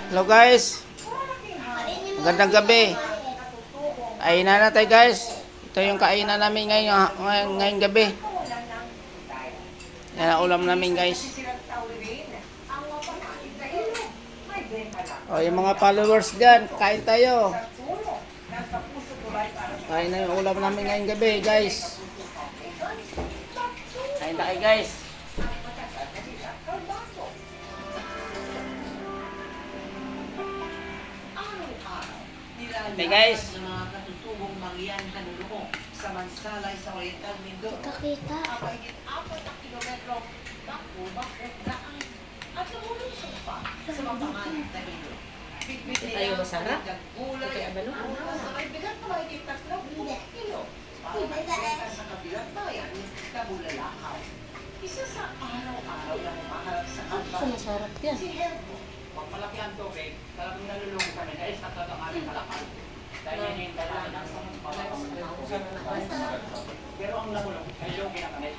Hello guys, magandang gabi. Kainan na tayo guys. Ito yung kainan namin ngayong gabi. Yan ang ulam namin guys. O yung mga followers dyan, kain tayo. Kain na yung ulam namin ngayong gabi guys. Kain tayo guys. Okay guys. Mga katutubong mangyan kanuluko sa Mansalay sa Oriental Mindoro. Kita. Ang mahigit 4 na kilometro bako, daan at lumulusong pa sa mga pangalan na hilo. Hindi tayo masarap? Gulay, Kaya ba no? sa may bigat na mahigit 30 kilo. Para magkaitan sa kabilang bayan, Kabulalakaw. Isa sa araw-araw na humaharap sa kanto. Masarap yan. Si Helpo. Pag malaki ang tubig, talagang nalulungo kami dahil sa tatang aming kalakal. Dahil yan yung dalaman ng sa mga. Pero ang nahulog ay lugi na kami.